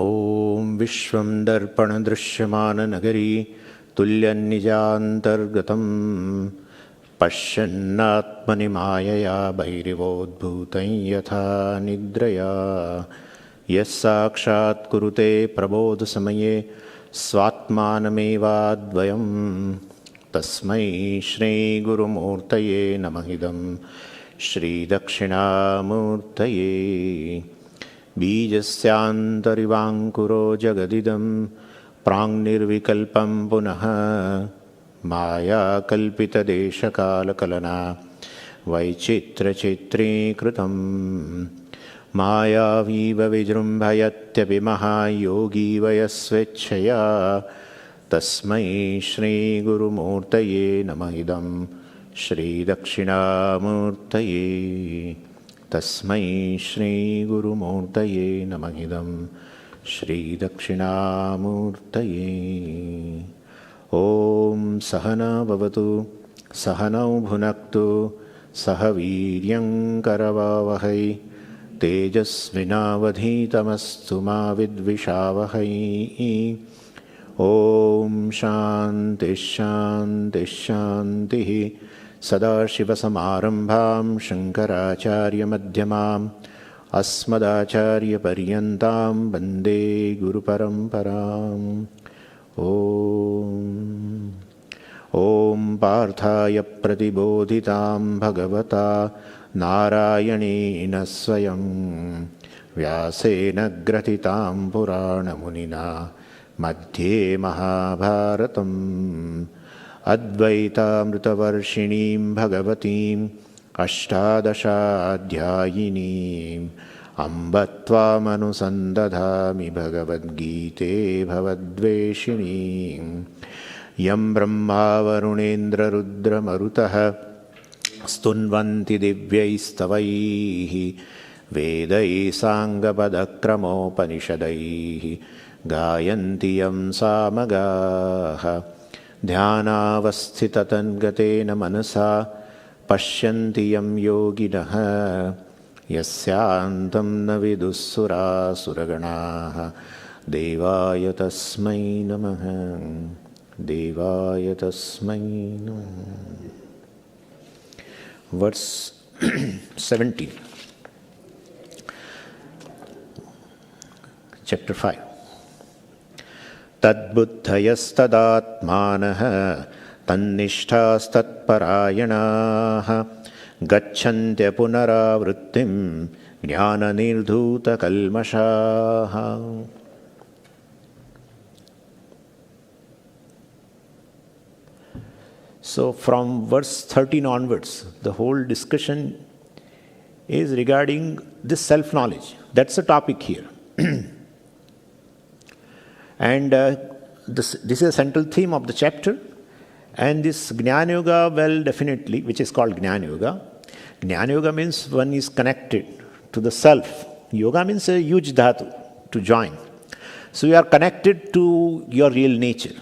ॐ विश्वं दर्पणदृश्यमाननगरी तुल्यन्निजान्तर्गतं पश्यन्नात्मनि मायया बहिरिवोद्भूतं यथा निद्रया यः साक्षात् कुरुते प्रबोधसमये स्वात्मानमेवाद्वयं तस्मै श्रीगुरुमूर्तये नमः इदं श्रीदक्षिणामूर्तये। बीजस्यान्तरिवाङ्कुरो जगदिदं प्राङ्निर्विकल्पं पुनः मायाकल्पितदेशकालकलना वैचित्र्यचित्रीकृतं मायावीव विजृम्भयत्यपि महायोगी वयस्वेच्छया तस्मै श्रीगुरुमूर्तये नमः इदं श्रीदक्षिणामूर्तये। तस्मै श्रीगुरुमूर्तये नमः इदं श्रीदक्षिणामूर्तये। ॐ सहना भवतु सहनौ भुनक्तु सह वीर्यं करवावहै तेजस्विनावधीतमस्तु मा विद्विषावहै। ॐ शान्तिः शान्तिः शान्तिः। सदाशिवसमारम्भां शङ्कराचार्यमध्यमाम् अस्मदाचार्यपर्यन्तां वन्दे गुरुपरम्पराम्। ॐ पार्थाय प्रतिबोधितां भगवता नारायणेन स्वयं व्यासेन ग्रथितां पुराणमुनिना मध्ये महाभारतम् अद्वैतामृतवर्षिणीं भगवतीम् अष्टादशाध्यायिनीम् अम्ब त्वामनुसन्दधामि भगवद्गीते भवद्वेषिणीम्। यं ब्रह्मा वरुणेन्द्ररुद्रमरुतः स्तुन्वन्ति दिव्यैस्तवैः वेदैः साङ्गपदक्रमोपनिषदैः गायन्ति यं सामगाः ध्यानावस्थिततन्गतेन मनसा पश्यन्ति यं योगिनः यस्यान्तं न विदुःसुरासुरगणाः देवाय तस्मै नमः देवाय तस्मै नमः। Verse 17, chapter 5. तद्बुद्धयस्तदात्मानः तन्निष्ठास्तत्परायणाः गच्छन्त्य पुनरावृत्तिं ज्ञाननिर्धूतकल्मषाः। So from verse 13 onwards, the whole discussion is regarding this self-knowledge. That's the topic here. And this is a central theme of the chapter. And this Jnana Yoga, well, definitely, which is called Jnana Yoga. Jnana Yoga means one is connected to the self. Yoga means a huge dhatu, to join. So you are connected to your real nature.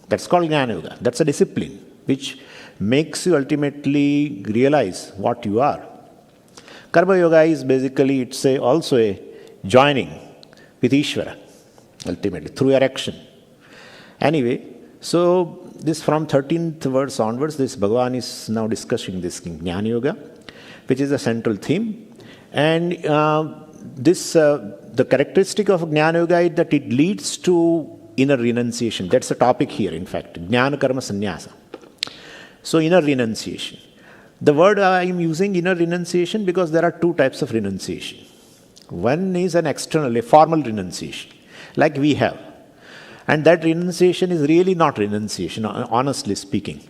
That's called Jnana Yoga. That's a discipline which makes you ultimately realize what you are. Karma Yoga is basically, it's also a joining with Ishvara, ultimately, through your action. Anyway, so this from 13th verse onwards, this Bhagavan is now discussing this Jnana Yoga, which is a central theme. And the characteristic of Jnana Yoga is that it leads to inner renunciation. That's the topic here, in fact, Jnana Karma Sannyasa. So inner renunciation. The word I am using, inner renunciation, because there are two types of renunciation. One is an external, a formal renunciation, like we have. And that renunciation is really not renunciation, honestly speaking.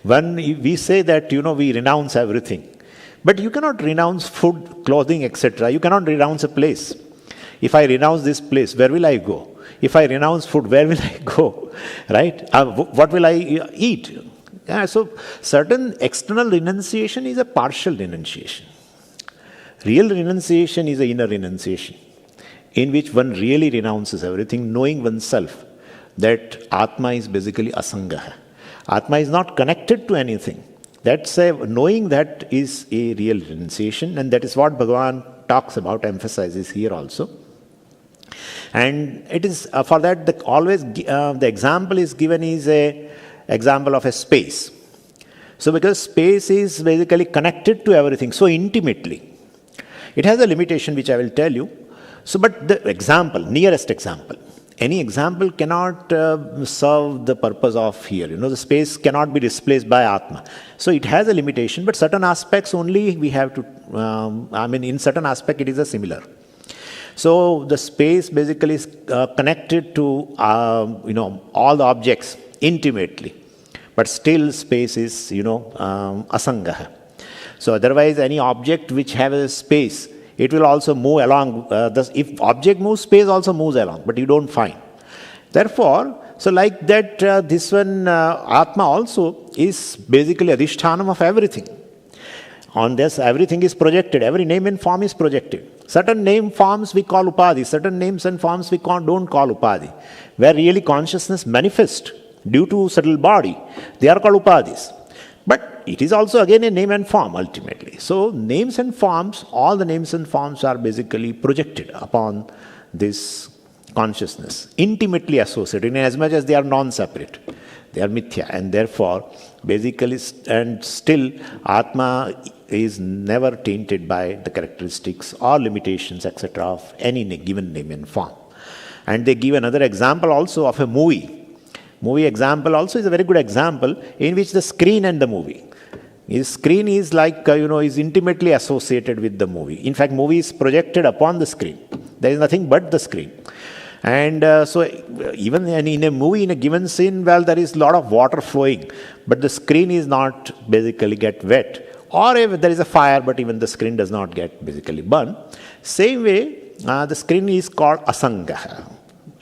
When we say that, we renounce everything. But you cannot renounce food, clothing, etc. You cannot renounce a place. If I renounce this place, where will I go? If I renounce food, where will I go? Right? What will I eat? So certain external renunciation is a partial renunciation. Real renunciation is an inner renunciation, in which one really renounces everything, knowing oneself that Atma is basically asanga. Atma is not connected to anything. That's knowing that is a real renunciation, and that is what Bhagavan talks about, emphasizes here also. And it is for that the example is given is a example of a space. So because space is basically connected to everything so intimately, it has a limitation which I will tell you. So, but the example, nearest example, any example cannot serve the purpose of here. The space cannot be displaced by Atma. So it has a limitation, but certain aspects only we have to, in certain aspect it is a similar. So the space basically is connected to, all the objects intimately. But still space is, asangaha. So otherwise any object which has a space, it will also move along. If object moves, space also moves along, but you don't find. Therefore, so like that, this one, Atma also is basically adhishthanam of everything. On this, everything is projected. Every name and form is projected. Certain name forms we call upadhi. Certain names and forms we don't call upadhi. Where really consciousness manifests due to subtle body, they are called upadhis. But it is also again a name and form ultimately. So names and forms, all the names and forms are basically projected upon this consciousness, intimately associated, in as much as they are non-separate. They are mithya, and therefore, basically, and still, Atma is never tainted by the characteristics or limitations, etc., of any given name and form. And they give another example also of a movie. Movie example also is a very good example in which the screen and the movie. His screen is like, is intimately associated with the movie. In fact, movie is projected upon the screen. There is nothing but the screen. And so even in a movie, in a given scene, there is a lot of water flowing, but the screen is not basically get wet. Or if there is a fire, but even the screen does not get basically burned. Same way, the screen is called asanga.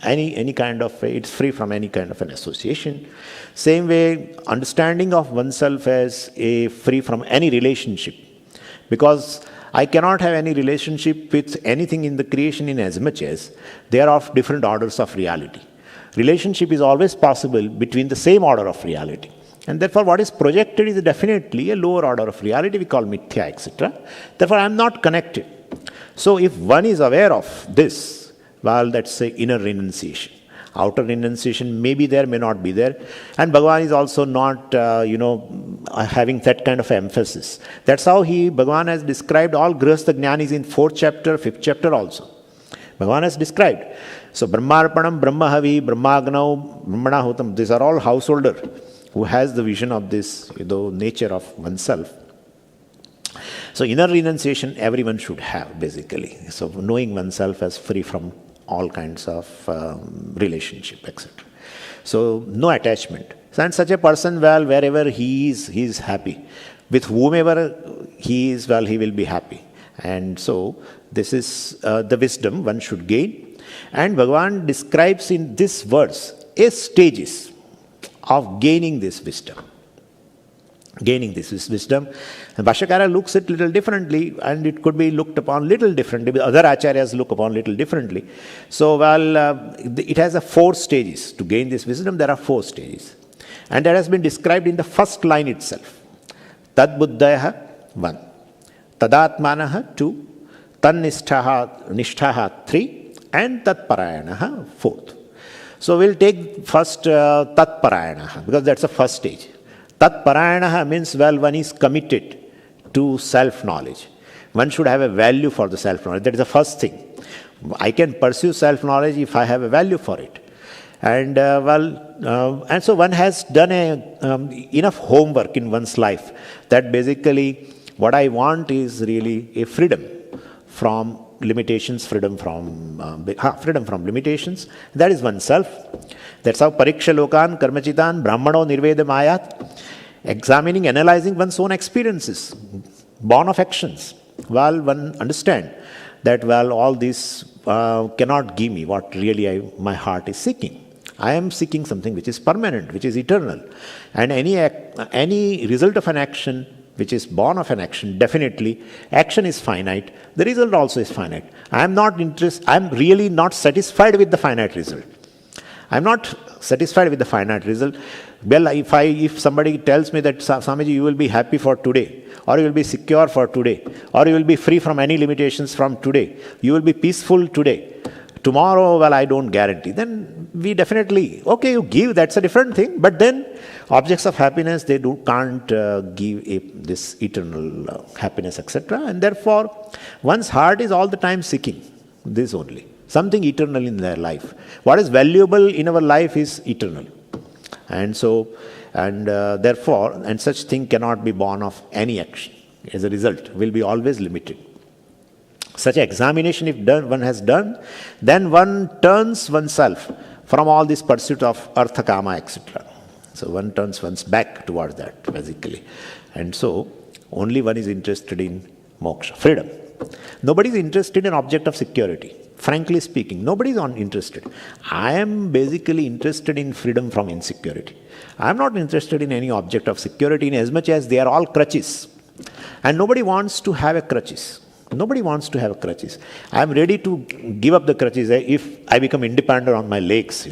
Any kind of, it's free from any kind of an association. Same way, understanding of oneself as a free from any relationship. Because I cannot have any relationship with anything in the creation in as much as they are of different orders of reality. Relationship is always possible between the same order of reality. And therefore what is projected is definitely a lower order of reality, we call mithya, etc. Therefore I am not connected. So if one is aware of this, that's say inner renunciation. Outer renunciation may be there, may not be there. And Bhagavan is also not, having that kind of emphasis. That's how Bhagavan has described all Grihastha Jnanis in 4th chapter, 5th chapter also. Bhagavan has described. So Brahmarpanam, Brahmahavi, Brahmagnau, Brahmanahutam, these are all householder who has the vision of this, nature of oneself. So inner renunciation everyone should have basically. So knowing oneself as free from all kinds of relationship, etc. So no attachment. And such a person, wherever he is happy. With whomever he is, he will be happy. And so this is the wisdom one should gain. And Bhagavan describes in this verse stages of gaining this wisdom. Gaining this wisdom. And Bhashyakara looks at it little differently, and it could be looked upon little differently. Other acharyas look upon little differently. So, it has 4 stages. To gain this wisdom, there are 4 stages. And that has been described in the first line itself. Tad buddhayaha, 1. Tadatmanaha, 2. Tan nishthaha, 3. And tat parayanaha, 4th. So, we'll take first tat parayanaha, because that's the first stage. Tat parayanaha means, one is committed to self-knowledge. One should have a value for the self-knowledge. That is the first thing. I can pursue self-knowledge if I have a value for it. And and so one has done enough homework in one's life that basically what I want is really a freedom from limitations, freedom from limitations. That is oneself. That's how pariksha lokan karmachitan brahmano nirvedam ayat. Examining, analyzing one's own experiences, born of actions. One understand that all this cannot give me what really my heart is seeking. I am seeking something which is permanent, which is eternal. And any result of an action which is born of an action, definitely action is finite. The result also is finite. I am really not satisfied with the finite result. I am not satisfied with the finite result. Well, if somebody tells me that, Swamiji, you will be happy for today, or you will be secure for today, or you will be free from any limitations from today, you will be peaceful today. Tomorrow, well, I don't guarantee. Then we definitely, okay, you give, that's a different thing. But then objects of happiness, they can't give this eternal happiness, etc. And therefore, one's heart is all the time seeking this only. Something eternal in their life. What is valuable in our life is eternal. And so, and therefore, and such thing cannot be born of any action. As a result, will be always limited. Such examination, if one has done, then one turns oneself from all this pursuit of artha, kama, etc. So one turns one's back towards that, basically. And so, only one is interested in moksha, freedom. Nobody is interested in object of security. Frankly speaking, nobody is interested. I am basically interested in freedom from insecurity. I am not interested in any object of security in as much as they are all crutches. And nobody wants to have a crutches. Nobody wants to have crutches. I am ready to give up the crutches if I become independent on my legs,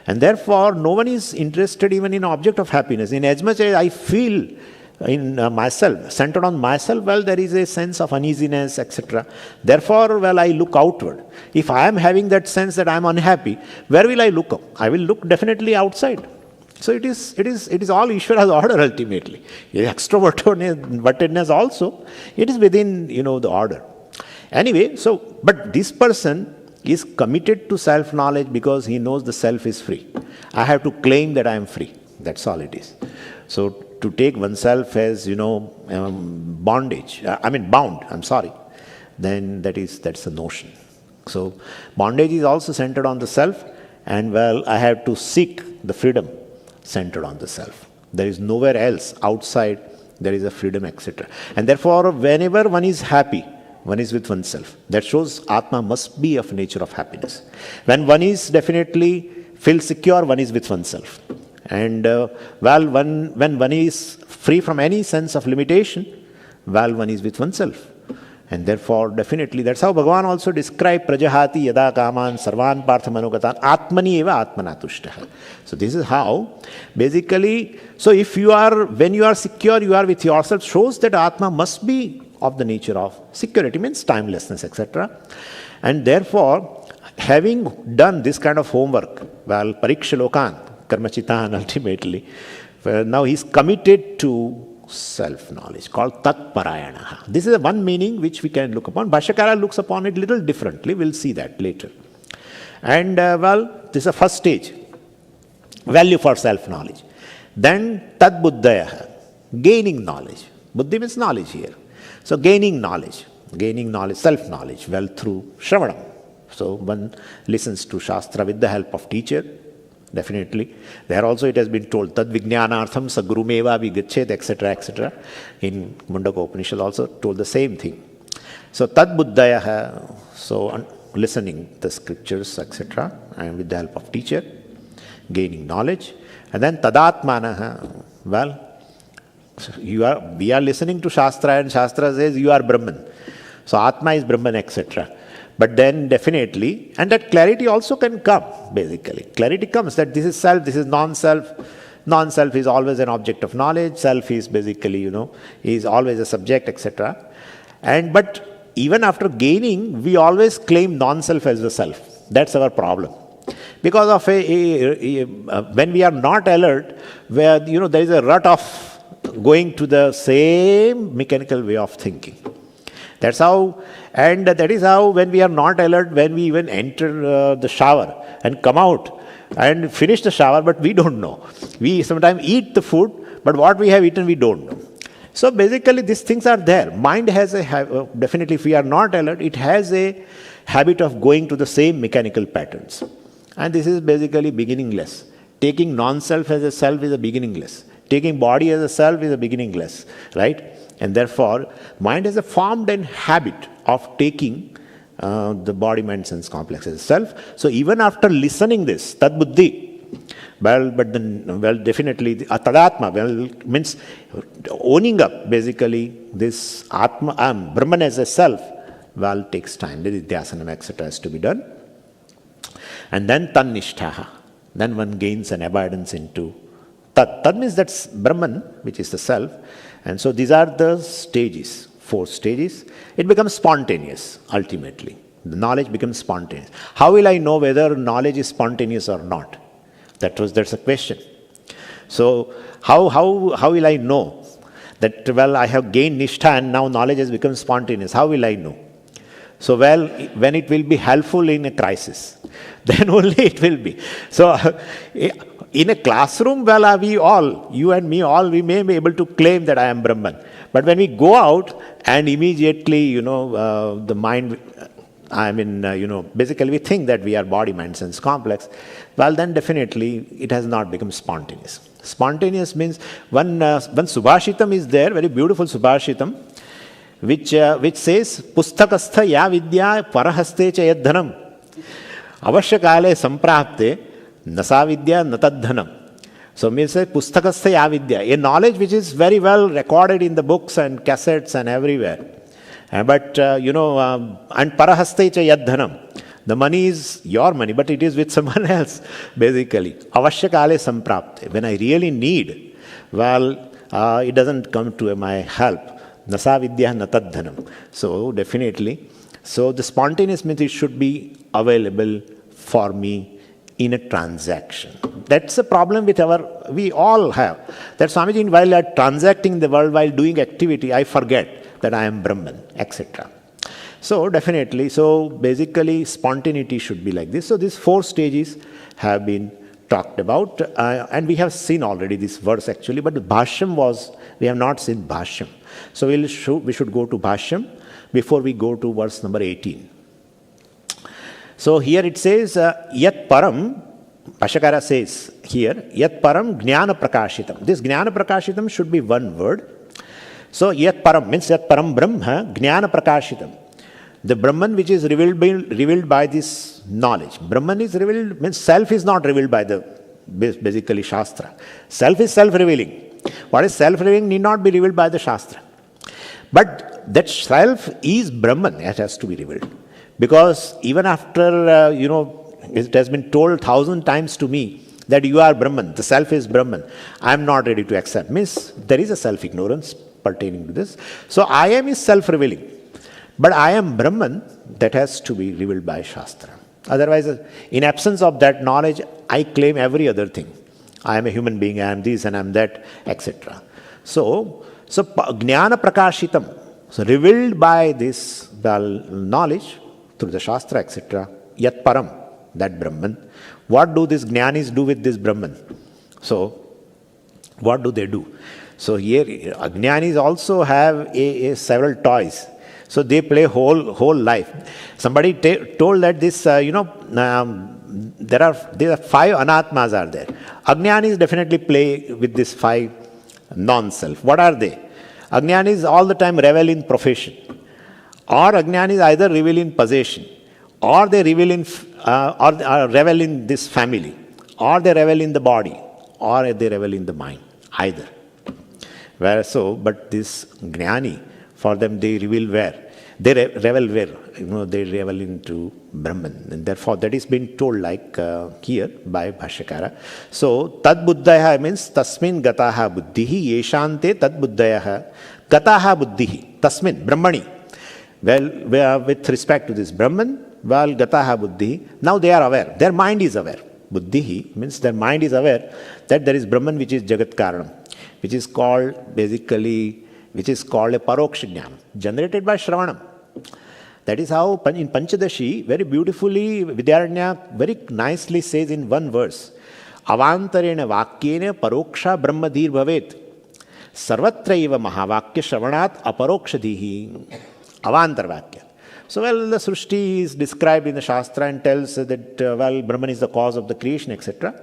And therefore, no one is interested even in object of happiness. In as much as I feel in myself, centered on myself, well, there is a sense of uneasiness, etc. Therefore, well, I look outward. If I am having that sense that I am unhappy, where will I look up? I will look definitely outside. So it is all Ishvara's order ultimately. Extrovertedness also, it is within, the order. Anyway, so, but this person is committed to self-knowledge because he knows the self is free. I have to claim that I am free. That's all it is. So to take oneself as, bondage, bound, then that's a notion. So bondage is also centered on the self, and well, I have to seek the freedom centered on the self. There is nowhere else outside there is a freedom, etc. And therefore, whenever one is happy, one is with oneself. That shows Atma must be of nature of happiness. When one is definitely feels secure, one is with oneself. And when one is free from any sense of limitation, one is with oneself. And therefore, definitely, that's how Bhagavan also described Prajahati yada kaman sarvan parthamanogatan atmani eva atmanatushtaha. So this is how, basically, so when you are secure, you are with yourself, shows that Atma must be of the nature of security, means timelessness, etc. And therefore, having done this kind of homework, pariksha lokan, karmachitan ultimately, now he is committed to self-knowledge, called Tatparayana. This is one meaning which we can look upon. Bhashyakara looks upon it little differently. We'll see that later. And this is the first stage, value for self-knowledge. Then Tadbuddhaya, gaining knowledge. Buddhi means knowledge here. So gaining knowledge, self-knowledge, through Shravanam. So one listens to Shastra with the help of teacher. Definitely. There also it has been told, Tad Vijnanartham sa gurumeva vigachet, etc., etc. In Mundaka Upanishad also told the same thing. So Tad Buddhaya, so listening the scriptures, etc., and with the help of teacher, gaining knowledge. And then Tadatmanaha, we are listening to Shastra, and Shastra says you are Brahman. So Atma is Brahman, etc. But then definitely, and that clarity also can come, basically. Clarity comes that this is self, this is non-self. Non-self is always an object of knowledge. Self is basically, is always a subject, etc. But even after gaining, we always claim non-self as the self. That's our problem. Because of when we are not alert, where, there is a rut of going to the same mechanical way of thinking. That's how, and that is how when we are not alert, when we even enter the shower and come out and finish the shower, but we don't know. We sometimes eat the food, but what we have eaten, we don't know. So basically, these things are there. Mind has definitely, if we are not alert, it has a habit of going to the same mechanical patterns. And this is basically beginningless. Taking non-self as a self is a beginningless. Taking body as a self is a beginningless, right? And therefore, mind has a formed and habit of taking the body, mind, sense complex as a self. So even after listening this, tad buddhi, definitely, tadatma, means owning up, basically, this atma, Brahman as a self, takes time. Nididhyasanam, etc. has to be done. And then tannishtaha, then one gains an abidance into Tat. Tat means that's Brahman, which is the self. And so these are the stages, 4 stages. It becomes spontaneous, ultimately. The knowledge becomes spontaneous. How will I know whether knowledge is spontaneous or not? That's a question. So how will I know that, well, I have gained nishtha and now knowledge has become spontaneous? How will I know? So, well, when it will be helpful in a crisis, then only it will be. So, in a classroom, well, we all, you and me all, we may be able to claim that I am Brahman. But when we go out and immediately, the mind, basically we think that we are body, mind, sense complex, well, then definitely it has not become spontaneous. Spontaneous means one Subhashitam is there, very beautiful Subhashitam, which says, Pustakastha ya vidya parahaste cha yadhanam avashyakale samprapte nasa vidya natadhanam. So means Pustakastha ya vidya, a knowledge which is very well recorded in the books and cassettes and everywhere. And parahaste cha yadhanam. The money is your money, but it is with someone else, basically. Avashyakale samprapte. When I really need, well, it doesn't come to my help. Nasa vidya natadhanam. So definitely. So the spontaneous means it should be available for me in a transaction. That's a problem we all have. That Swamiji, while I'm transacting the world, while doing activity, I forget that I am Brahman, etc. So definitely, so basically spontaneity should be like this. So these 4 stages have been talked about, and we have seen already this verse actually, but the Bhashyam we have not seen Bhashyam. So we should go to Bhashyam before we go to verse number 18. So here it says, Yat Param, Bhashyakara says here, Yat Param Jnana Prakashitam. This Jnana Prakashitam should be one word. So Yat Param means Yat Param Brahma Jnana Prakashitam. The Brahman which is revealed by this knowledge. Brahman is revealed, means self is not revealed by the basically Shastra. Self is self-revealing. What is self-revealing need not be revealed by the Shastra. But that self is Brahman, it has to be revealed. Because even after, it has been told 1,000 times to me that you are Brahman, the self is Brahman, I am not ready to accept. Means there is a self-ignorance pertaining to this. So I am is self-revealing. But I am Brahman, that has to be revealed by Shastra. Otherwise, in absence of that knowledge, I claim every other thing. I am a human being, I am this and I am that, etc. So Jnana Prakashitam, so revealed by this knowledge through the Shastra, etc. Yat Param, that Brahman. What do these Jnanis do with this Brahman? So, what do they do? So here, Ajnanis also have several toys. So they play whole life. Somebody told that this, there are 5 anatmas are there. Ajnanis definitely play with this 5 non-self. What are they? Ajnanis all the time revel in profession. Or Ajnanis either revel in possession. Or they revel in, revel in this family. Or they revel in the body. Or they revel in the mind. Either. But this Jnani, for them they reveal where? They revel where? They revel into Brahman. And therefore that is being told like here by Bhashyakara. So, Tad Buddhaya means Tasmin Gataha Buddhihi Yeshante Tad Buddhaya Gataha Buddhihi Tasmin Brahmani. Well, with respect to this Brahman, well, Gataha Buddhihi, now they are aware. Their mind is aware. Buddhihi means their mind is aware that there is Brahman which is Jagat Karanam, which is called a Paroksha Jnana, generated by Shravanam. That is how in Panchadashi, very beautifully, Vidyaranya very nicely says in one verse, Avantarena Vakyena Paroksha Brahmadhir Bhavet Sarvatraiva Mahavakya Shravanat Aparokshadhihi Avantar Vakya. So, well, the Srushti is described in the Shastra and tells that, Brahman is the cause of the creation, etc.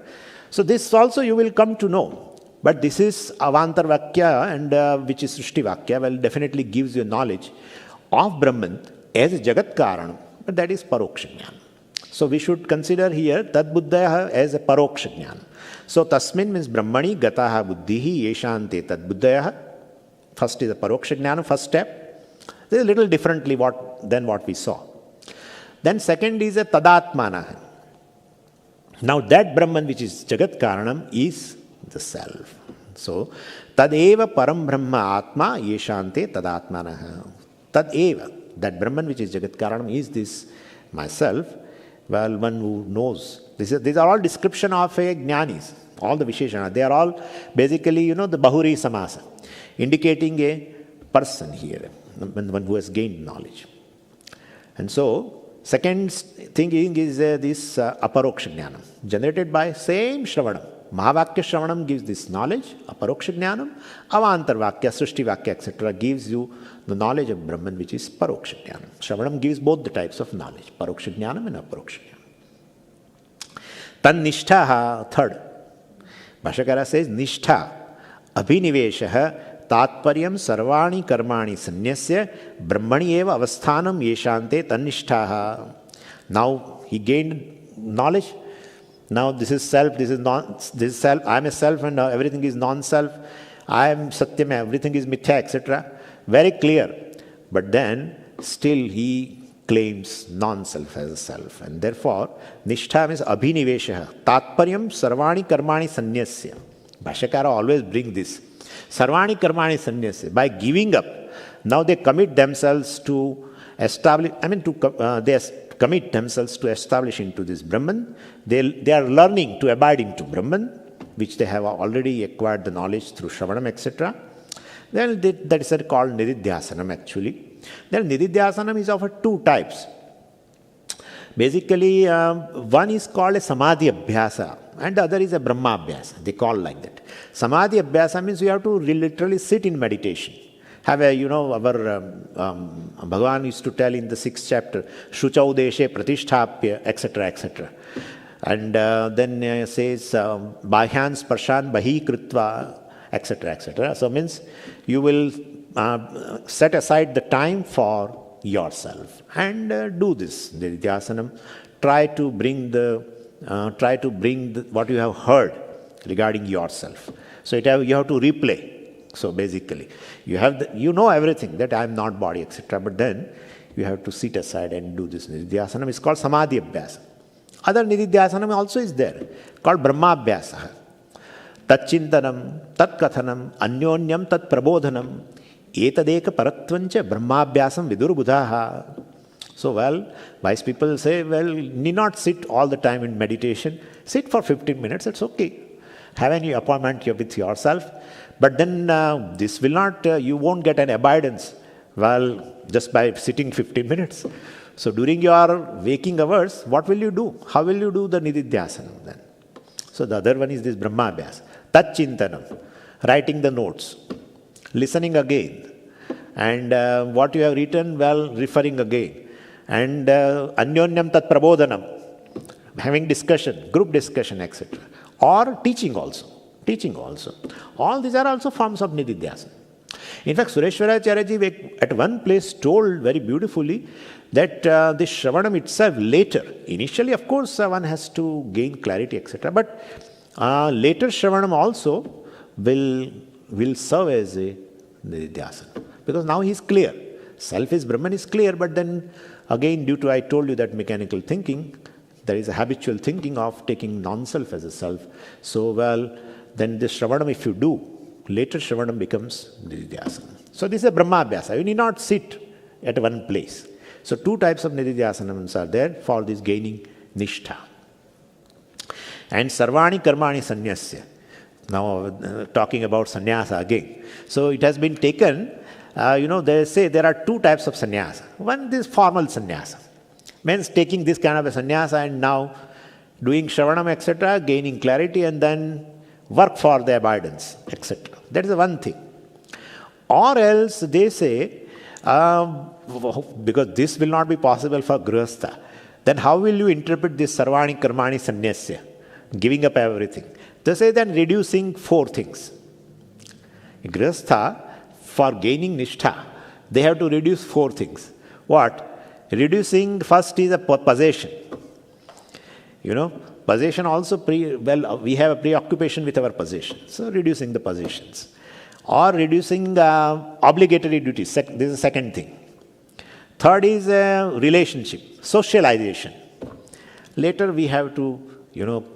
So, this also you will come to know. But this is Avantar Vakya, and which is Srushti Vakya, well, definitely gives you knowledge of Brahman as a Jagat Karanam, but that is Paroksha Jnana. So we should consider here Tad Buddhaya as a Paroksha Jnana. So Tasmin means Brahmani Gataha Buddhihi Yeshante Tad Buddhaya. First is the Paroksha Jnana, first step. This is a little differently than what we saw. Then second is a Tadatmana. Now that Brahman which is Jagat Karanam is the self. So, Tadeva Param Brahma Atma Yeshante Tadatmanaha. Tadeva, that Brahman which is Jagat Karanam is this myself, well, one who knows. These are all description of a jnanis. All the visheshana, they are all basically, the Bahuri Samasa, indicating a person here, one who has gained knowledge. And so, second thing is this aparoksha jnanam, generated by same Shravanam. Mahavakya Shravanam gives this knowledge, aparoksha jnanam, avantar vakya, srishti vakya, etc. gives you the knowledge of Brahman, which is paroksha jnanam. Shravanam gives both the types of knowledge, paroksha jnanam and aparoksha jnanam. Tan nishtha, third. Bhashakara says, nishtha, abhinivesha, tatparyam sarvani karmani sanyasya, brahmani eva avasthanam yeshante tannishtha. Now he gained knowledge. Now this is self, this is self, I am a self and everything is non-self. I am satyam, everything is mithya, etc. Very clear. But then still he claims non-self as a self. And therefore, nishtha means abhinivesha, tatparyam sarvani karmani sanyasya. Bhashyakara always bring this. Sarvani karmani sanyasya. By giving up, now they commit themselves to establish, they commit themselves to establish into this Brahman. They are learning to abide into Brahman, which they have already acquired the knowledge through Shravanam, etc. Then that is called Nididhyasanam actually. Then Nididhyasanam is of two types. Basically, one is called a Samadhi Abhyasa and the other is a Brahma Abhyasa. They call like that. Samadhi Abhyasa means you have to literally sit in meditation. Have a, our Bhagavan used to tell in the 6th chapter, Shuchau Deshe Pratisthapya, etc., etc. And then says, Bhahyan Sparshan Bahi Kritva, etc., etc. So means you will set aside the time for yourself and do this Nididhyasanam. Try to bring what you have heard regarding yourself. So you have to replay. So basically, you know everything that I am not body, etc. But then you have to sit aside and do this Nididhyasanam. It's called Samadhi Abhyasa. Other Nididhyasanam also is there, called Brahma Abhyasa. Tatchintanam, Tatkathanam, Anyonyam, Tat Prabodhanam, Etadeka Paratvancha, Brahmabhyasam Vidurbudhaha. So, wise people say, need not sit all the time in meditation. Sit for 15 minutes, it's okay. Have any appointment with yourself. But then this will not, you won't get an abidance, just by sitting 15 minutes. So, during your waking hours, what will you do? How will you do the Nididhyasanam then? So, the other one is this Brahmabhyasa. Tatchintanam, writing the notes, listening again, and what you have written, referring again, and Anyonyam Tat Prabodhanam, having discussion, group discussion, etc. Or teaching also. All these are also forms of Nididhyasana. In fact, Sureshwaracharya at one place told very beautifully that this Shravanam itself later, initially of course one has to gain clarity, etc. But later Shravanam also will serve as a Nididhyasana. Because now he is clear. Self is Brahman is clear, but then again due to I told you that mechanical thinking, there is a habitual thinking of taking non-self as a self. So then this Shravanam if you do, later Shravanam becomes Nididhyasana. So this is a Brahmabhyasa. You need not sit at one place. So two types of Nididhyasanams are there for this gaining Nishtha. And Sarvani Karmani Sanyasya. Now talking about sannyasa again. So it has been taken, they say there are two types of sannyasa. One is formal sannyasa. Means taking this kind of a sannyasa and now doing Shravanam, etc., gaining clarity and then work for the abidance, etc. That is the one thing. Or else they say, because this will not be possible for Grihastha, then how will you interpret this Sarvani Karmani Sanyasya, giving up everything? They say then reducing four things. Grihastha, for gaining Nishtha, they have to reduce four things. What? Reducing, first is a possession. Possession also, we have a preoccupation with our possessions. So reducing the possessions. Or reducing obligatory duties. This is the second thing. Third is relationship, socialization. Later we have to,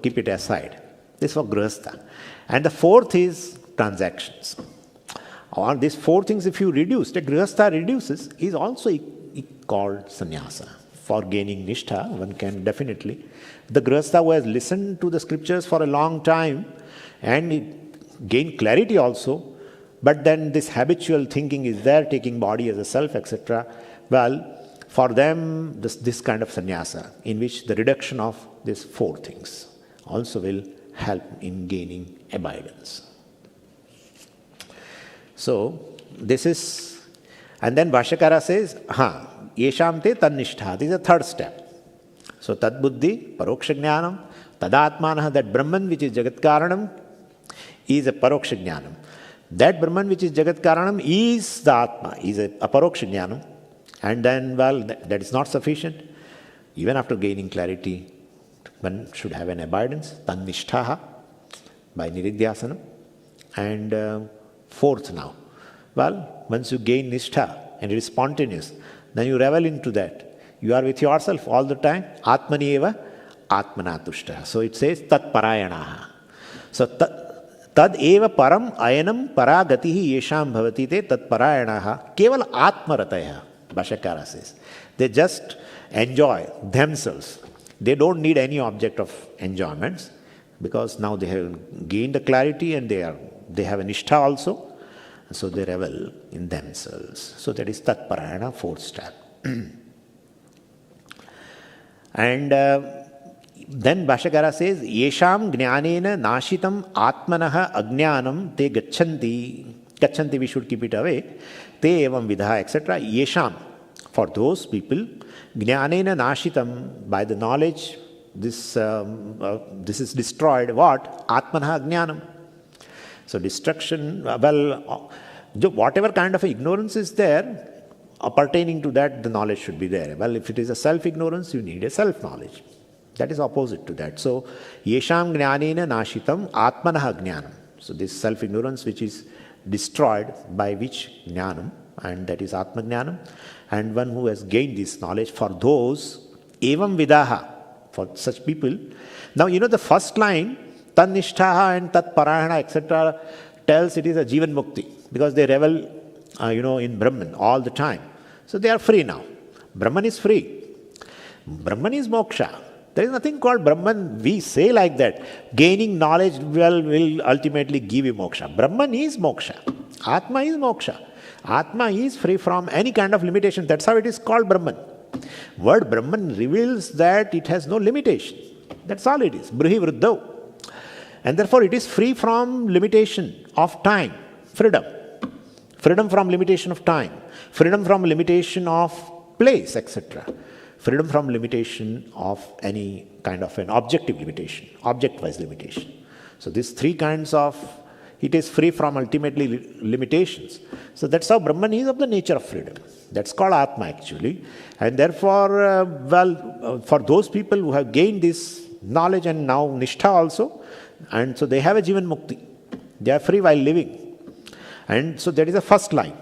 keep it aside. This is for Grihastha. And the fourth is transactions. All these four things, if you reduce, the Grihastha reduces, is also called sannyasa for gaining nishtha. One can definitely. The grihastha who has listened to the scriptures for a long time and gain clarity also, but then this habitual thinking is there, taking body as a self, etc. Well, for them, this kind of sannyasa, in which the reduction of these four things also will help in gaining abidance. So, this is, and then Bhashyakara says, yesham te tannishtha. This is the third step. So, tad buddhi, paroksha jnanam, tadatmanah, that Brahman which is jagat karanam, is a paroksha jnanam. That Brahman which is jagat karanam is the Atma, is a paroksha jnanam. And then, well, that is not sufficient. Even after gaining clarity, one should have an abidance, tannishtaha, by Nididhyasanam. And fourth now, well, once you gain nishtha and it is spontaneous, then you revel into that. You are with yourself all the time. Atmani eva atmanatushtaha. So it says tat parayanaha. So tad eva param ayanam paragatihi yesham bhavati te tat parayanaha keval atmarataya. Bhashyakara says. They just enjoy themselves. They don't need any object of enjoyments because now they have gained the clarity and they have a nishtha also. So they revel in themselves. So that is tat parayana, fourth step. And then Bhashyakara says, yesham jnanena nashitam atmanaha ajnanam te gachanti, we should keep it away, te evam vidha, etc. Yesham, for those people, jnanena nashitam, by the knowledge, this is destroyed. What? Atmanaha ajnanam. So destruction, well, whatever kind of ignorance is there, pertaining to that, the knowledge should be there. Well, if it is a self-ignorance, you need a self-knowledge. That is opposite to that. So, yesham jnanena nashitam atmanaha jnanam. So, this self-ignorance which is destroyed by which jnanam, and that is atma jnanam. And one who has gained this knowledge, for those, evam vidaha, for such people. Now, the first line, tan nishthaha and tat parayana, etc., tells it is a jivan mukti, because they revel, in Brahman all the time. So they are free now. Brahman is free. Brahman is moksha. There is nothing called Brahman. We say like that. Gaining knowledge will ultimately give you moksha. Brahman is moksha. Atma is moksha. Atma is free from any kind of limitation. That's how it is called Brahman. Word Brahman reveals that it has no limitation. That's all it is. Brihi vruddhau. And therefore it is free from limitation of time. Freedom. Freedom from limitation of time. Freedom from limitation of place, etc. Freedom from limitation of any kind of an objective limitation, object-wise limitation. So these three kinds of, it is free from ultimately limitations. So that's how Brahman is of the nature of freedom. That's called Atma actually. And therefore, for those people who have gained this knowledge and now Nishtha also, and so they have a Jivan Mukti. They are free while living. And so that is the first line.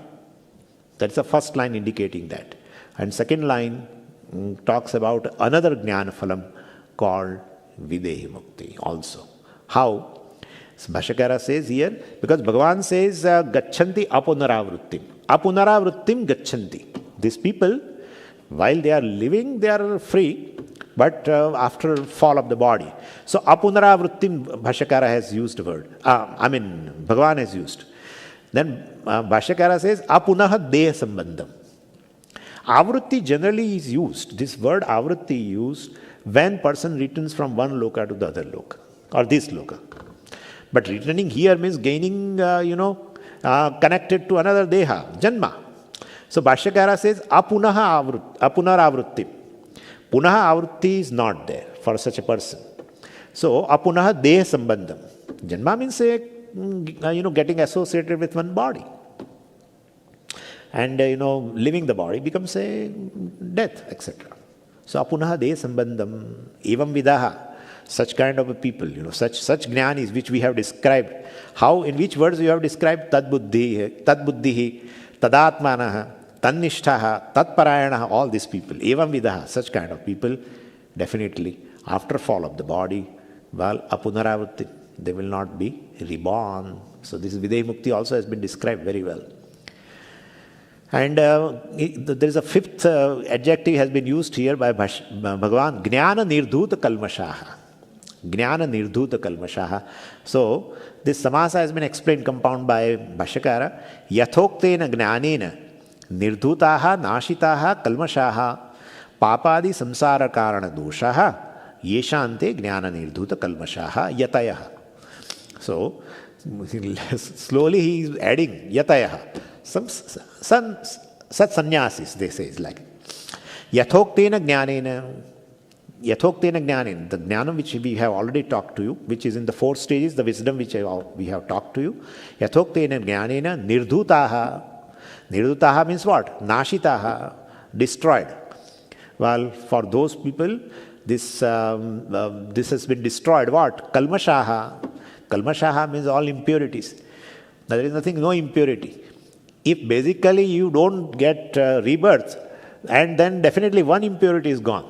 That's the first line indicating that. And second line talks about another Jnana Phalam called Videhi Mukti also. How? So Bhashyakara says here, because Bhagavan says, Gachanti apunaravrittim. Apunaravrittim gachanti. These people, while they are living, they are free, but after fall of the body. So apunaravrittim, Bhashyakara has used the word. Bhagavan has used. Then Bhashyakara says, apunaha deha sambandham. Avrutti generally is used, this word avrutti is used when person returns from one loka to the other loka, or this loka. But returning here means gaining, connected to another deha, janma. So Bhashyakara says, apunaravrutti. Punaha avrutti is not there for such a person. So apunaha deha sambandham. Janma means getting associated with one body. And, living the body becomes a death, etc. So, apunaha de sambandham, evam vidaha, such kind of a people, such jnanis which we have described. How, in which words you have described? Tad buddhihi, tadatmanaha, tannishtaha, tatparayanaha, all these people. Evam vidaha, such kind of people, definitely, after fall of the body, apunaravatti, they will not be reborn. So, this Videhi Mukti also has been described very well. And there is a fifth adjective has been used here by Bhagavan, Jnana Nirdhuta Kalmashaha. Jnana Nirdhuta Kalmashaha. So, this samasa has been explained, compound by Bhashyakara. Yathoktena Jnanena Nirdhutaha Nashitaha Kalmashaha Papadi Samsara Karana Doshaha Yeshante Jnana Nirdhuta Kalmashaha Yatayaha. So, slowly he is adding Yatayaha. Some such sannyasis, they say, is like Yathoktena Jnanena. Yathoktena Jnanena, the Jnanam which we have already talked to you, which is in the 4 stages, the wisdom which we have talked to you. Yathoktena Jnanena Nirdhutaha. Nirdhutaha means what? Nashitaha, destroyed. Well, for those people, this has been destroyed. What? Kalmashaha. Kalmashaha means all impurities. There is nothing, no impurity. If basically you don't get rebirth, and then definitely one impurity is gone.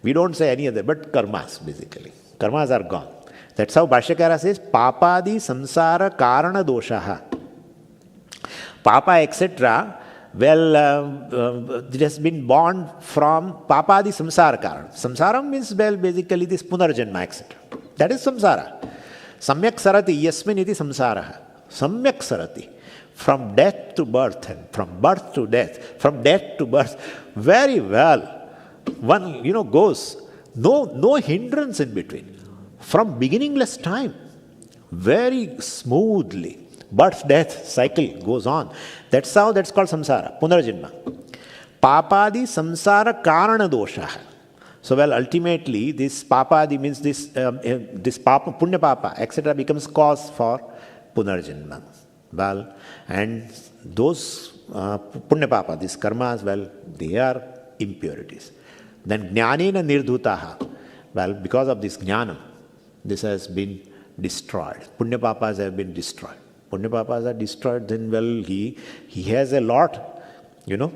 We don't say any other, but karmas basically. Karmas are gone. That's how Bhashyakara says, Papadi samsara karana doshaha. Papa, etc. Well, it has been born from Papadi samsara karana. Samsara means, well, basically this punarjanma, etc. That is samsara. Samyak sarati yasmin iti samsara. Samyak sarati. From death to birth, and from birth to death, from death to birth, very well. One, goes, no hindrance in between. From beginningless time, very smoothly, birth, death cycle goes on. That's called samsara, punarjanma. Papadi samsara karana dosha. So, well, ultimately, this papadi means this papa, punya papa, etc. becomes cause for punarjanma. Well, and those punya papa, these karmas, well, they are impurities. Then jnanena nirdhutaha. Well, because of this jnanam, this has been destroyed. Punya papas have been destroyed. Punya papas are destroyed, then, well, he has a lot, Punya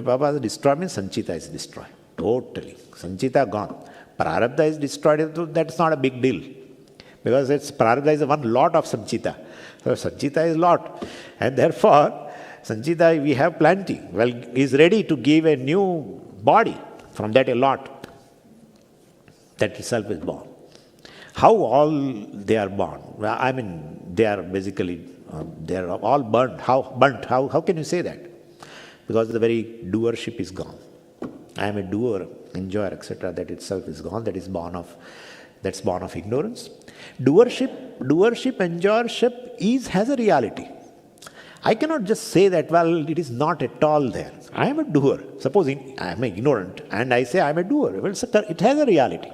papas are destroyed means sanchita is destroyed. Totally. Sanchita gone. Prarabdha is destroyed, that's not a big deal. Because prarabdha is one lot of sanchita. So sanchita is lot. And therefore, sanchita we have plenty. Well, is ready to give a new body from that a lot. That itself is born. How all they are born? Well, I mean, they are basically, they are all burnt. How can you say that? Because the very doership is gone. I am a doer, enjoyer, etc. That itself is gone. That's born of ignorance. Doership, enjoyership has a reality. I cannot just say that, well, it is not at all there. I am a doer. Supposing I am ignorant and I say I am a doer. Well, it has a reality.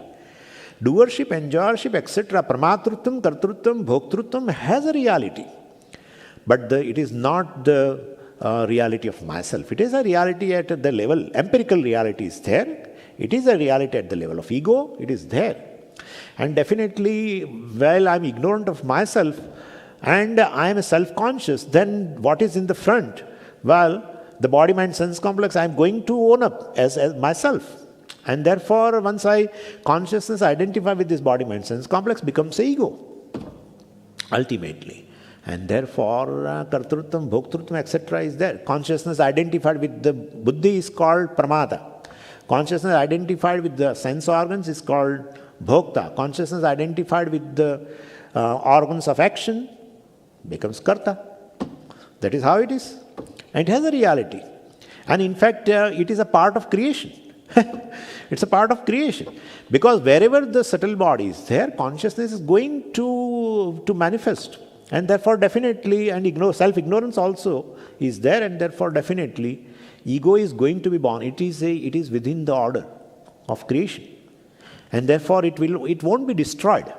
Doership, enjoyership, etc. Pramatrutvam, kartrutvam, bhoktrutvam has a reality. But it is not the reality of myself. It is a reality at the level, empirical reality is there. It is a reality at the level of ego. It is there. And definitely, while I am ignorant of myself and I am self-conscious, then what is in the front? Well, the body, mind, sense complex, I am going to own up as myself. And therefore, once consciousness identify with this body, mind, sense complex, becomes ego, ultimately. And therefore, kartrutvam, bhoktrutvam, etc. is there. Consciousness identified with the buddhi is called pramada. Consciousness identified with the sense organs is called bhokta. Consciousness identified with the organs of action becomes karta. That is how it is. And it has a reality. And in fact, it is a part of creation. It's a part of creation. Because wherever the subtle body is there, consciousness is going to manifest. And therefore, definitely, and self-ignorance also is there, and therefore, definitely, ego is going to be born. It is within the order of creation. And therefore, it won't be destroyed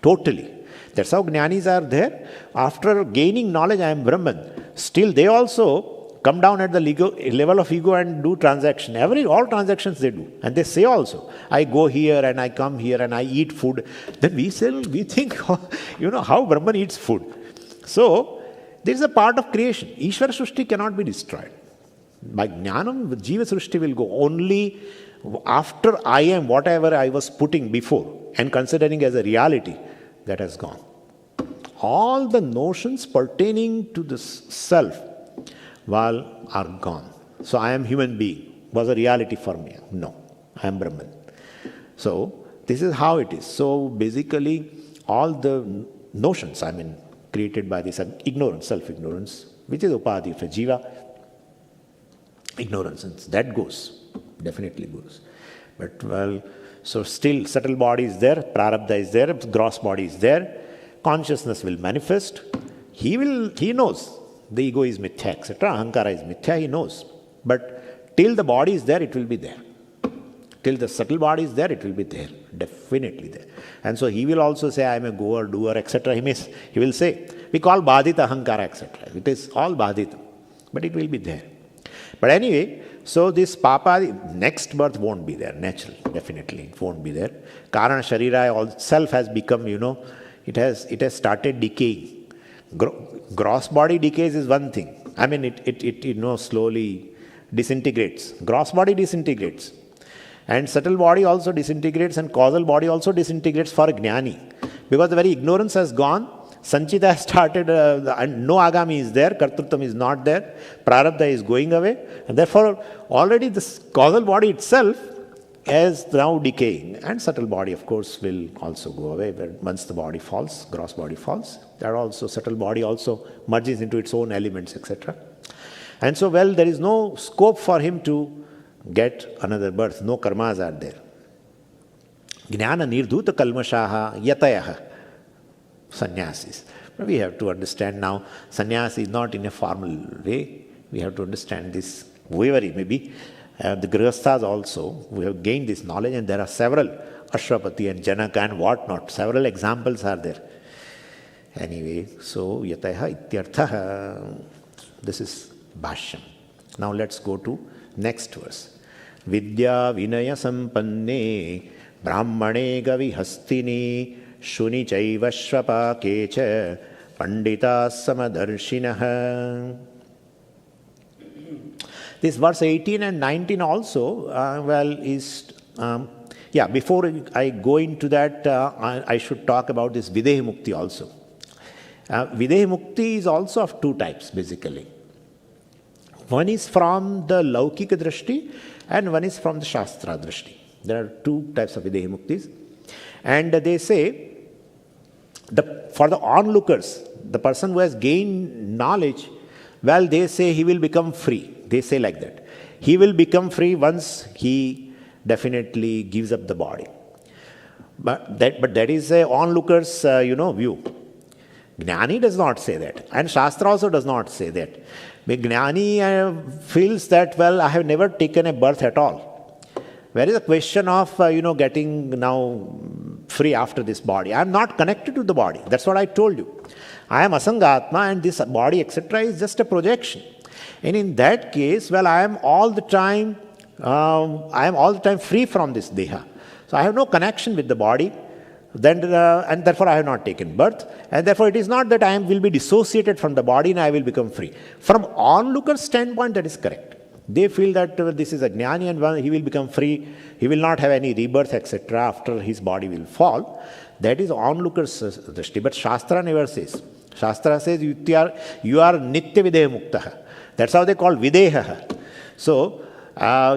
totally. That's how jnanis are there. After gaining knowledge, I am Brahman. Still, they also come down at the level of ego and do transaction. All transactions they do. And they say also, I go here and I come here and I eat food. Then we think, how Brahman eats food. So, there is a part of creation. Ishvara Srushti cannot be destroyed. By Jnanam, Jiva Srushti will go only after I am whatever I was putting before and considering as a reality, that has gone. All the notions pertaining to the self, Well, are gone. So I am human being was a reality for me. No, I am Brahman. So this is how it is. So basically, all the notions, created by this ignorance, self-ignorance, which is upadhi for jiva, ignorance, that goes, definitely goes. But well, so still subtle body is there, prarabdha is there, gross body is there, consciousness will manifest. He knows the ego is mithya, etc. Ahankara is mithya, he knows. But till the body is there, it will be there. Till the subtle body is there, it will be there. Definitely there. And so he will also say, I am a goer, doer, etc. He will say, we call badhita ahankara, etc. It is all badhita. But it will be there. But anyway, so this papa, next birth won't be there, naturally, definitely. It won't be there. Karana Sharira itself has become, it has started decaying. Gross body decays is one thing. It slowly disintegrates. Gross body disintegrates. And subtle body also disintegrates and causal body also disintegrates for a gyani. Because the very ignorance has gone, Sanchita has started, and no agami is there, kartrutvam is not there, prarabdha is going away, and therefore already this causal body itself is now decaying. And subtle body, of course, will also go away once the body falls, gross body falls. That also, subtle body also merges into its own elements, etc. And so, well, there is no scope for him to get another birth. No karmas are there. Jnana nirdhuta kalmashaha yatayaha. Sannyasis. But we have to understand now, sannyas is not in a formal way. We have to understand this wavery, maybe. The grihasthas also, we have gained this knowledge, and there are several, Ashwapati and Janaka and whatnot. Several examples are there. Anyway, so yatayaha ityarthaha. This is Bhashyam. Now let's go to next verse. Vidya vinaya sampanne brahmane gavi hastini shuni chaiva shvapa kecha pandita samadarshinaha. This verse 18 and 19 also, is, before I go into that, I should talk about this Videha Mukti also. Videha Mukti is also of two types, basically. One is from the Laukika Drishti and one is from the Shastra Drishti. There are two types of Videha Muktis. And they say, for the onlookers, the person who has gained knowledge, well, they say he will become free. They say like that. He will become free once he definitely gives up the body. But that is a onlooker's, view. Gyani does not say that. And Shastra also does not say that. But Gyani feels that, well, I have never taken a birth at all. Where is the question of, getting now free after this body? I am not connected to the body. That's what I told you. I am Asangatma, and this body, etc., is just a projection. And in that case, well, I am all the time free from this deha. So I have no connection with the body. And therefore I have not taken birth, and therefore it is not that I will be dissociated from the body and I will become free. From onlooker's standpoint, that is correct. They feel that this is a jnani and he will become free, he will not have any rebirth, etc. after his body will fall. That is onlooker's drishti. But Shastra never says. Shastra says you are nitya videha muktaha. That's how they call videha. So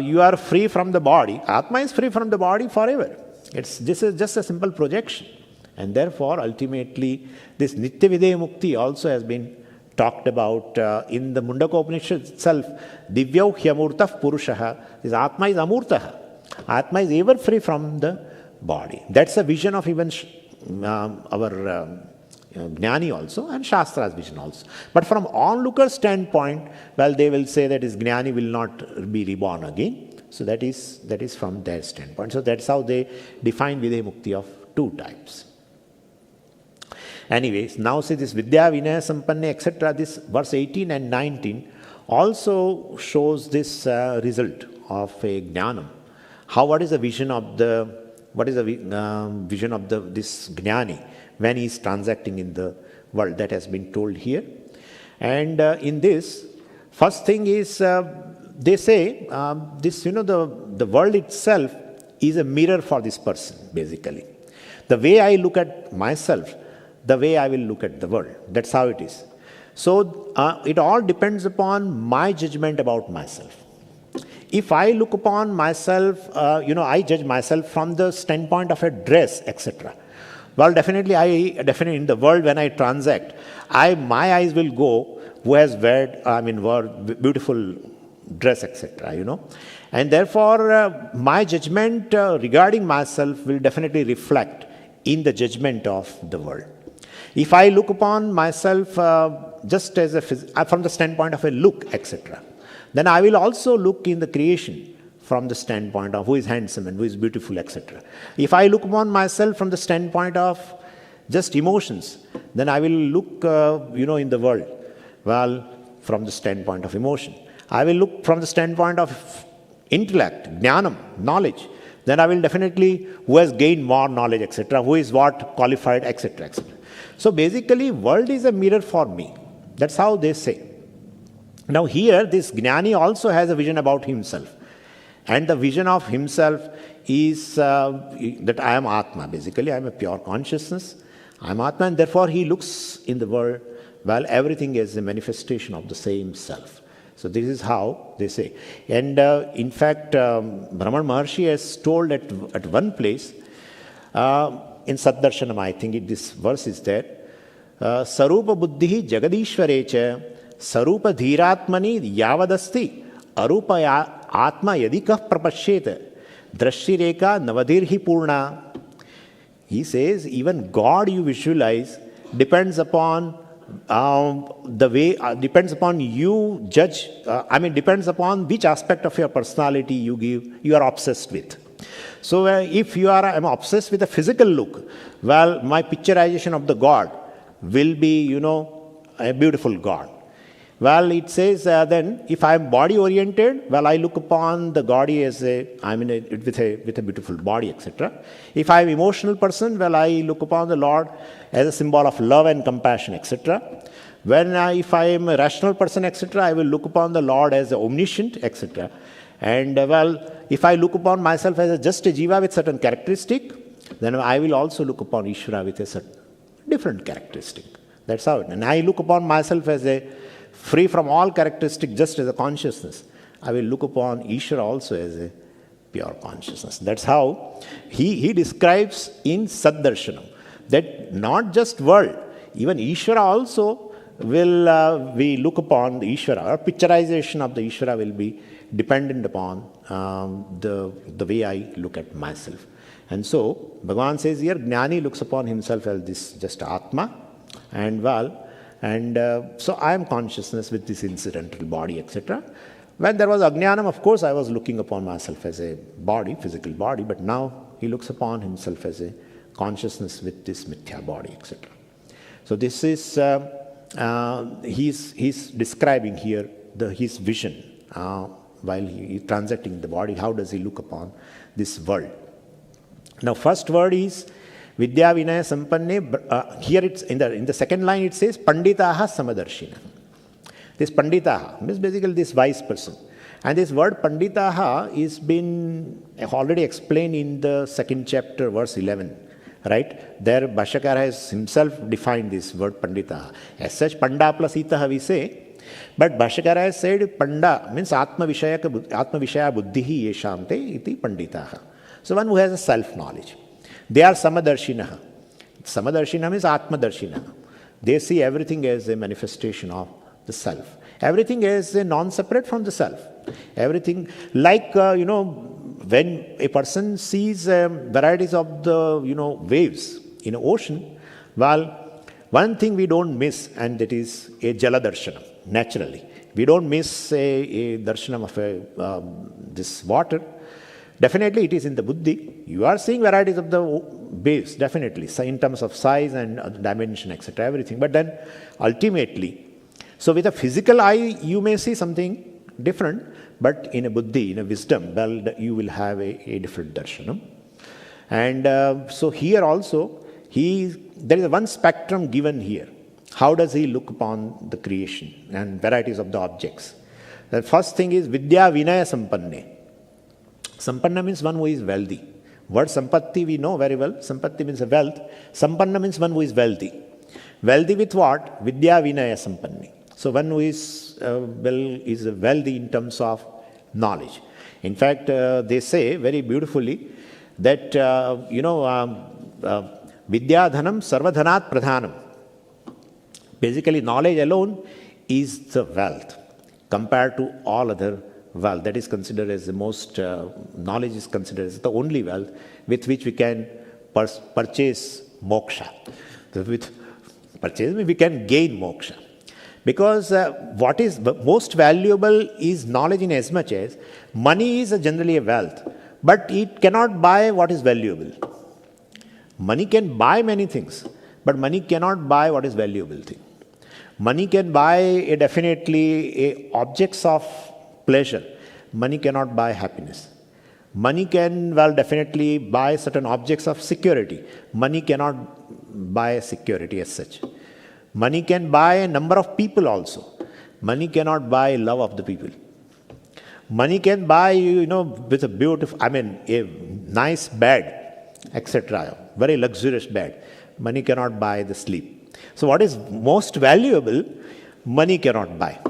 you are free from the body. Atma is free from the body forever. This is just a simple projection. And therefore, ultimately, this Nitya Videha Mukti also has been talked about in the Mundaka Upanishad itself. Divyau hyamurtah purushaha. This Atma is amurtaha. Atma is ever free from the body. That's a vision of even our Jnani also, and Shastra's vision also. But from onlooker's standpoint, well, they will say that his Jnani will not be reborn again. So that is from their standpoint. So that's how they define Videha Mukti of two types. Anyways, now see this Vidya Vinaya Sampanne, etc. This verse 18 and 19 also shows this result of a Jnanam. What is the vision of this Jnani when he is transacting in the world? That has been told here. And in this, first thing is, they say the world itself is a mirror for this person, basically. The way I look at myself, the way I will look at the world. That's how it is. So it all depends upon my judgment about myself. If I look upon myself, I judge myself from the standpoint of a dress, etc. Well, definitely in the world when I transact, my eyes will go who has wore beautiful dress, etc. And therefore, my judgment regarding myself will definitely reflect in the judgment of the world. If I look upon myself just as from the standpoint of a look, etc., then I will also look in the creation from the standpoint of who is handsome and who is beautiful, etc. If I look upon myself from the standpoint of just emotions, then I will look, in the world, well, from the standpoint of emotion. I will look from the standpoint of intellect, jnanam, knowledge. Then I will definitely, who has gained more knowledge, etc., who is what qualified, etc., etc. So basically, world is a mirror for me. That's how they say. Now here, this Gyani also has a vision about himself. And the vision of himself is that I am Atma. Basically, I am a pure consciousness. I am Atma, and therefore he looks in the world, well, everything is a manifestation of the same self. So this is how they say. And in fact, Brahman Maharshi has told at one place, in Saddarshanam, I think this verse is there, Sarupa buddhi jagadishwarecha Sarupa dhiratmani yavadasti arupa atma yadikah prapashyeta drashireka navadirhi purna. He says, even God you visualize depends upon the way, depends upon you judge, depends upon which aspect of your personality you are obsessed with. So if I'm obsessed with a physical look, well, my picturization of the God will be, a beautiful God. Well, it says then, if I am body oriented, well, I look upon the body as with a beautiful body, etc. If I am emotional person, well, I look upon the Lord as a symbol of love and compassion, etc. If I am a rational person, etc., I will look upon the Lord as omniscient, etc. And if I look upon myself as just a jiva with certain characteristic, then I will also look upon Ishvara with a certain different characteristic. That's how it. And I look upon myself as a free from all characteristic, just as a consciousness. I will look upon Ishvara also as a pure consciousness. That's how he describes in Saddarshanam, that not just world, even Ishvara also will, we look upon the Ishvara, or picturization of the Ishvara will be dependent upon the way I look at myself. And so, Bhagavan says here, Jnani looks upon himself as this just Atma, and so I am consciousness with this incidental body, etc. When there was Ajnanam, of course, I was looking upon myself as a body, physical body, but now he looks upon himself as a consciousness with this mithya body, etc. So this is, he's describing here his vision while he is transacting the body. How does he look upon this world? Now, first word is Vidya Vinaya Sampanne. Here it's in the second line it says Panditaha Samadarshina. This Panditaha means basically this wise person. And this word Panditaha is been already explained in the second chapter, verse 11. Right? There Bhashyakara has himself defined this word Panditaha. As such, Panda plus Itaha we say. But Bhashyakara has said Panda means Atma Vishaya Buddhihi Yeshamte iti Panditaha. So one who has a self-knowledge. They are Samadarshinaha. Samadarshina means Atmadarshinaha. They see everything as a manifestation of the self. Everything is non-separate from the self. Everything, like, when a person sees varieties of the, waves in an ocean, well, one thing we don't miss, and that is a Jala Darshanam, naturally. We don't miss a darshanam of this water. Definitely it is in the buddhi. You are seeing varieties of the waves, definitely, in terms of size and dimension, etc., everything. But then ultimately, so with a physical eye, you may see something different, but in a buddhi, in a wisdom, well, you will have a different darshanam. And so here also, there is one spectrum given here. How does he look upon the creation and varieties of the objects? The first thing is Vidya Vinaya Sampanne. Sampanna means one who is wealthy. Word Sampatti we know very well. Sampatti means a wealth. Sampanna means one who is wealthy. Wealthy with what? Vidya Vinaya Sampanni. So one who is wealthy in terms of knowledge. In fact, they say very beautifully that, Vidya Dhanam Sarvadhanat Pradhanam. Basically, knowledge alone is the wealth compared to all other wealth. That is considered as the most, knowledge is considered as the only wealth with which we can purchase moksha. With purchase, we can gain moksha. Because what is most valuable is knowledge in as much as money is generally a wealth, but it cannot buy what is valuable. Money can buy many things, but money cannot buy what is valuable thing. Money can buy definitely objects of pleasure. Money cannot buy happiness. Money can, definitely buy certain objects of security. Money cannot buy security as such. Money can buy a number of people also. Money cannot buy love of the people. Money can buy, with a beautiful, a nice bed, etc. Very luxurious bed. Money cannot buy the sleep. So what is most valuable, money cannot buy.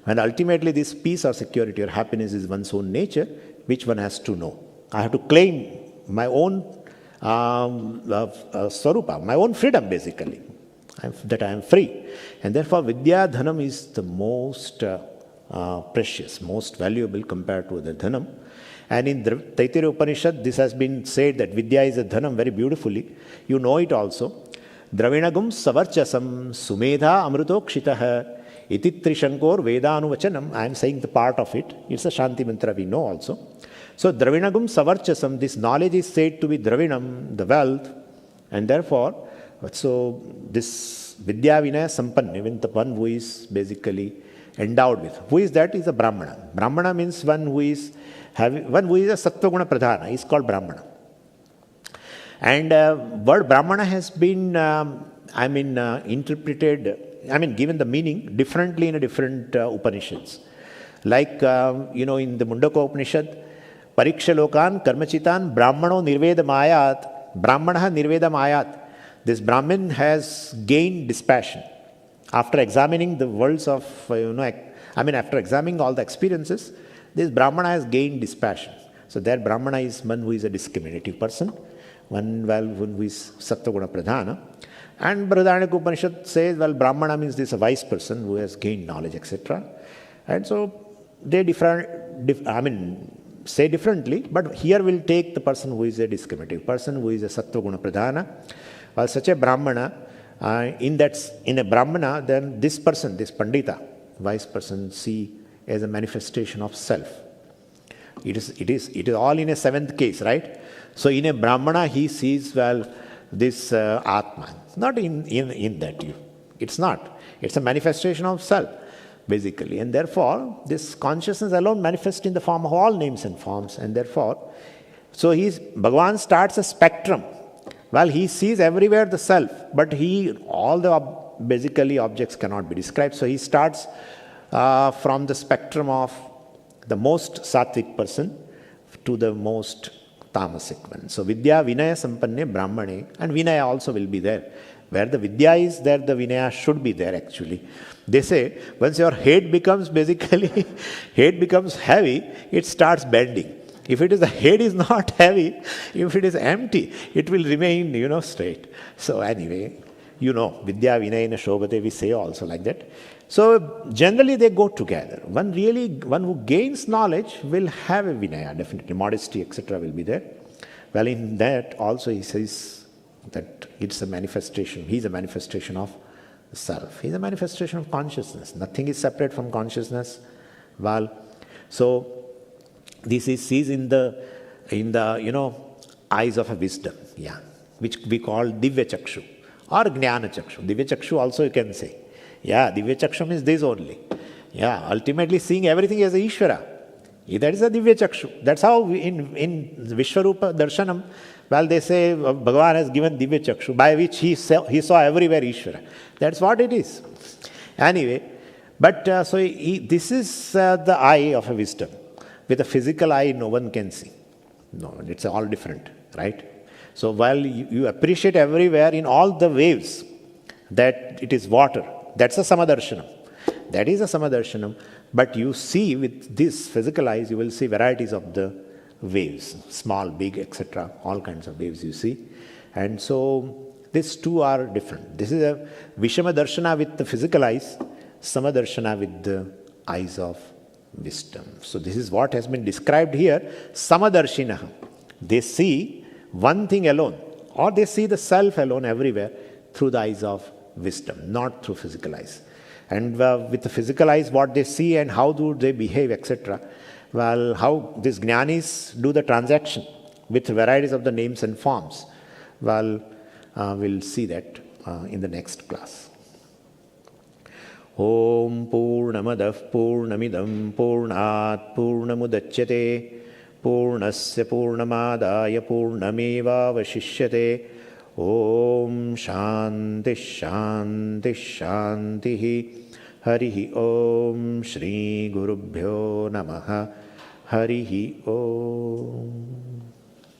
And ultimately this peace or security or happiness is one's own nature, which one has to know. I have to claim my own swarupa, my own freedom basically, that I am free. And therefore Vidya Dhanam is the most precious, most valuable compared to the Dhanam. And in Taittiriya Upanishad, this has been said that Vidya is a Dhanam very beautifully. You know it also. Dravinagum savarchasam sumedha amrutokshitaha iti trishankor vedanuvachanam. I am saying the part of it. It's a Shanti mantra we know also. So Dravinagum savarchasam, this knowledge is said to be Dravinam, the wealth. And therefore, so this Vidya Vinaya Sampanna, even the one who is basically endowed with. Who is that? Is a Brahmana. Brahmana means one who is a Sattva Guna Pradhana. He is called Brahmana. And word Brahmana has been, interpreted, given the meaning differently in different Upanishads. Like, in the Mundaka Upanishad, Pariksha Lokan Karmachitan Brahmano Nirvedamayat, Brahmana Nirvedamayat. This Brahmin has gained dispassion. After examining the worlds of, after examining all the experiences, this Brahmana has gained dispassion. So there Brahmana is one who is a discriminative person, one who is Sattva-guna Pradhana. And Brihadaranyaka Upanishad says, Brahmana means this a wise person who has gained knowledge, etc. And so they say differently, but here we'll take the person who is a discriminative person, who is a Sattva-guna Pradhana. While such a Brahmana, in a Brahmana, then this person, this Pandita, wise person, see as a manifestation of self. It is all in a seventh case, right? So in a Brahmana, he sees, this Atman. Not in that you. It's not. It's a manifestation of self, basically. And therefore, this consciousness alone manifests in the form of all names and forms. And therefore, so Bhagavan starts a spectrum. He sees everywhere the self, but all the basically objects cannot be described. So he starts from the spectrum of the most sattvic person to the most tamasic one. So Vidya Vinaya Sampanne Brahmane, and Vinaya also will be there. Where the Vidya is there, the Vinaya should be there actually. They say, once your head becomes heavy, it starts bending. If the head is not heavy, if it is empty, it will remain, straight. So anyway, Vidya Vinayana Shobhate, we say also like that. So generally they go together. One who gains knowledge will have a Vinaya, definitely. Modesty, etc. will be there. In that also he says that it's a manifestation. He's a manifestation of self. He's a manifestation of consciousness. Nothing is separate from consciousness. So this is sees in the eyes of a wisdom, which we call Divya Chakshu or Jnana Chakshu. Divya Chakshu also you can say. Divya Chakshu means this only. Ultimately seeing everything as a Ishvara. That is a Divya Chakshu. That's how in Vishwarupa Darshanam, they say Bhagavan has given Divya Chakshu, by which he saw everywhere Ishvara. That's what it is. Anyway, but this is the eye of a wisdom. With a physical eye, no one can see. No, it's all different, right? So while you appreciate everywhere in all the waves, that it is water. That's a Samadarshanam. That is a Samadarshanam. But you see with this physical eyes, you will see varieties of the waves, small, big, etc. All kinds of waves you see. And so these two are different. This is a Vishama Darshana with the physical eyes, Samadarshana with the eyes of wisdom. So this is what has been described here. Samadarshinaha. They see one thing alone, or they see the self alone everywhere through the eyes of wisdom, not through physical eyes. And with the physical eyes, what they see and how do they behave, etc. Well, how these jnanis do the transaction with varieties of the names and forms. Well, we'll see that in the next class. Om Purnamadav Purnamidam Purnat Purnamudachyate Purnasya Purnamadaya Purnameva Vashishyate. Om Shanti Shanti Shanti. Harihi Om Shri Gurubhyo Namaha. Harihi Om.